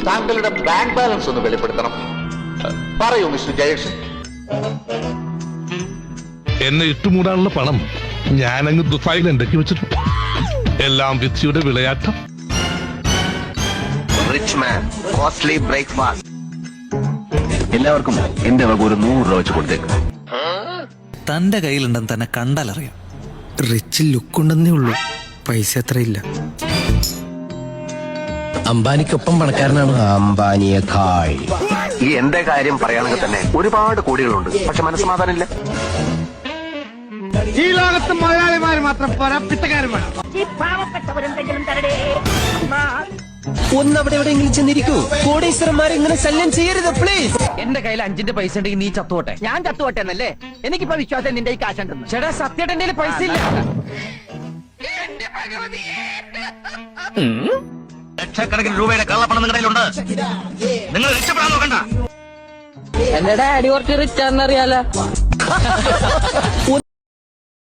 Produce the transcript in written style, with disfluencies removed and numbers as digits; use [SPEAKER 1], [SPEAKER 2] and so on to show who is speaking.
[SPEAKER 1] താങ്കളുടെ bank balance ഒന്ന് വെളിപ്പെടുത്തണം. പറയൂ മിസ്റ്റർ ജയകൃഷ്ണൻ.
[SPEAKER 2] എന്നെ ഇട്ടുമൂടാനുള്ള പണം ഞാനങ്ങ് ദുബായിൽ ഉണ്ടാക്കി വെച്ചിട്ടുണ്ട്. എല്ലാം വിധിയുടെ വിളയാട്ടം.
[SPEAKER 3] Rich man costly breakfast. എല്ലാവർക്കും എന്റെ വക ഒരു 100 രൂപ വെച്ച് കൊടുത്തേക്ക്.
[SPEAKER 4] തന്റെ കയ്യിലുണ്ടെന്ന് തന്നെ കണ്ടാലറിയാം.
[SPEAKER 5] റിച്ച് ലുക്ക് ഉണ്ടെന്നേ ഉള്ളൂ, പൈസ അത്രയില്ല.
[SPEAKER 6] അംബാനിക്കൊപ്പം പണക്കാരനാണ്.
[SPEAKER 3] അംബാനിയേക്കാൾ ഈ എന്റെ കാര്യം പറയുകയാണെങ്കിൽ തന്നെ ഒരുപാട് കോടികളുണ്ട്, പക്ഷെ മനസ്സമാധാനമില്ല.
[SPEAKER 5] ഈ ലോകത്ത് മലയാളിമാർ മാത്രം പോരാ, പിത്തക്കാരും വേണം.
[SPEAKER 6] ഒന്നവിടെ എവിടെയെങ്കിലും ചെന്നിരിക്കൂ. കോടീശ്വരന്മാരെ ഇങ്ങനെ ശല്യം ചെയ്യരുത് പ്ലീസ്.
[SPEAKER 7] എന്റെ കയ്യിൽ 5 പൈസ ഉണ്ടെങ്കിൽ നീ ചത്തുപോട്ടെ.
[SPEAKER 8] ഞാൻ ചത്തുപോട്ടെ എന്നല്ലേ? എനിക്കിപ്പോ വിശ്വാസം നിന്റെ ഈ കാശുണ്ടെന്ന്.
[SPEAKER 7] ചേട്ടാ സത്യമായിട്ട് എന്റെ പൈസ ഇല്ല.
[SPEAKER 3] ലക്ഷക്കണക്കിന് രൂപയുടെ കള്ളപ്പണം നിങ്ങളുടെ കയ്യിലുണ്ട്. നിങ്ങൾ രക്ഷപ്പെടാൻ നോക്കണ്ട.
[SPEAKER 8] എന്റെ ഡാഡി കുറച്ച് റിച്ച് ആണെന്നറിയാലോ.